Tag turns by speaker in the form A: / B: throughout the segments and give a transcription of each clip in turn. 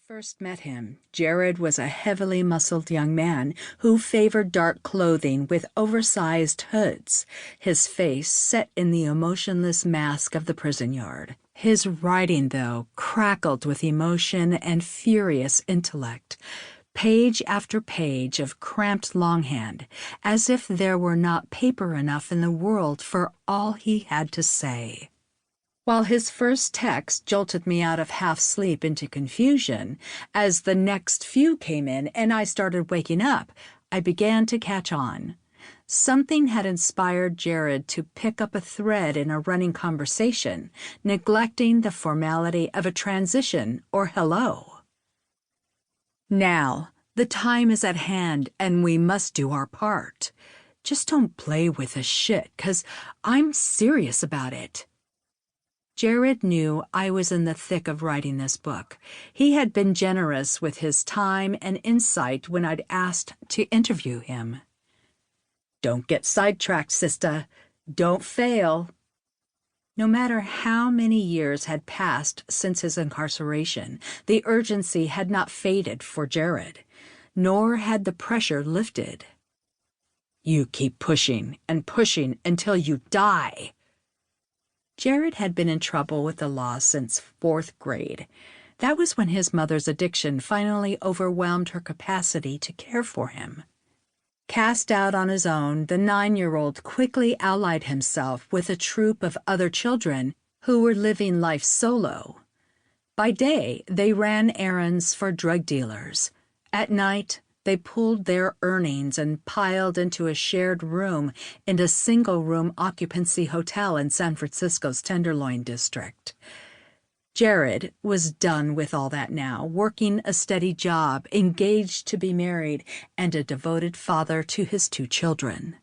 A: first met him, Jared was a heavily muscled young man who favored dark clothing with oversized hoods, his face set in the emotionless mask of the prison yard. His writing, though, crackled with emotion and furious intellect, page after page of cramped longhand, as if there were not paper enough in the world for all he had to say. While his first text jolted me out of half-sleep into confusion, as the next few came in and I started waking up, I began to catch on. Something had inspired Jared to pick up a thread in a running conversation, neglecting the formality of a transition or hello. Now, the time is at hand and we must do our part. Just don't play with the shit, 'cause I'm serious about it. Jared knew I was in the thick of writing this book. He had been generous with his time and insight when I'd asked to interview him. Don't get sidetracked, sister. Don't fail. No matter how many years had passed since his incarceration, the urgency had not faded for Jared, nor had the pressure lifted. You keep pushing and pushing until you die. Jared had been in trouble with the law since 4th grade. That was when his mother's addiction finally overwhelmed her capacity to care for him. Cast out on his own, the 9-year-old quickly allied himself with a troop of other children who were living life solo. By day, they ran errands for drug dealers. At night, they pooled their earnings and piled into a shared room in a single-room occupancy hotel in San Francisco's Tenderloin district. Jared was done with all that now, working a steady job, engaged to be married, and a devoted father to his 2 children.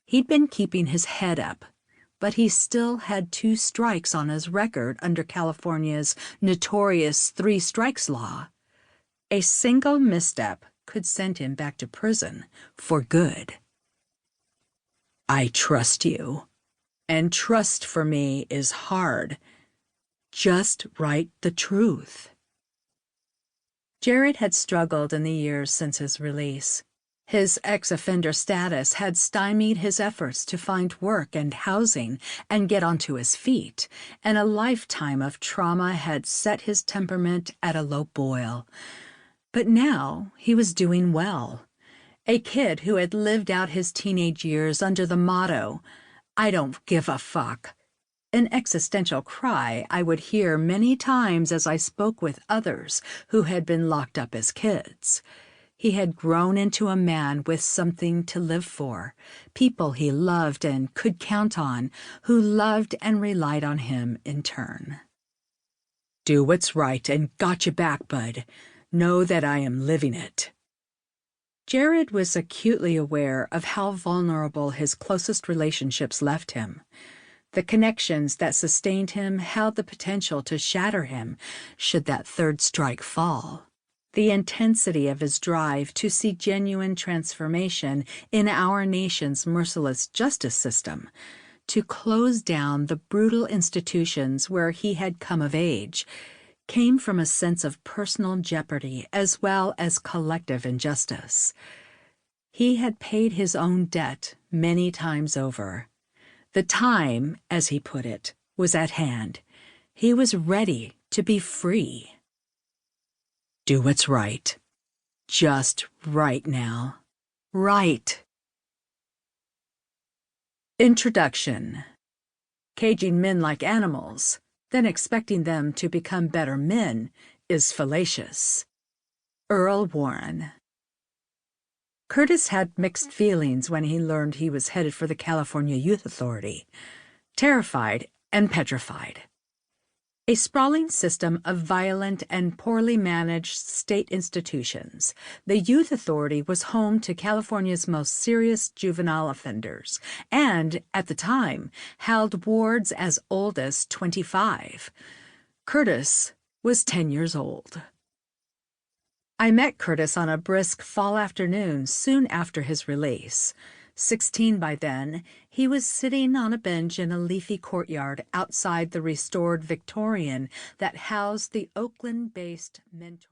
A: He'd been keeping his head up, but he still had 2 strikes on his record under California's notorious 3 strikes law. A single misstep could send him back to prison for good. I trust you, and trust for me is hard. Just write the truth. Jared had struggled in the years since his release. His ex-offender status had stymied his efforts to find work and housing and get onto his feet, and a lifetime of trauma had set his temperament at a low boil. But now he was doing well. A kid who had lived out his teenage years under the motto, I don't give a fuck. An existential cry I would hear many times as I spoke with others who had been locked up as kids. He had grown into a man with something to live for, people he loved and could count on, who loved and relied on him in turn. Do what's right and got you back, bud. Know that I am living it. Jared was acutely aware of how vulnerable his closest relationships left him. The connections that sustained him held the potential to shatter him should that 3rd strike fall. The intensity of his drive to see genuine transformation in our nation's merciless justice system, to close down the brutal institutions where he had come of age, came from a sense of personal jeopardy as well as collective injustice. He had paid his own debt many times over. The time, as he put it, was at hand. He was ready to be free. Do what's right. Just right now. Right. Introduction. Caging men like animals, then expecting them to become better men, is fallacious. Earl Warren. Curtis had mixed feelings when he learned he was headed for the California Youth Authority, terrified and petrified. A sprawling system of violent and poorly managed state institutions, the Youth Authority was home to California's most serious juvenile offenders and, at the time, held wards as old as 25. Curtis was 10 years old. I met Curtis on a brisk fall afternoon soon after his release. 16 by then, he was sitting on a bench in a leafy courtyard outside the restored Victorian that housed the Oakland-based Mentor.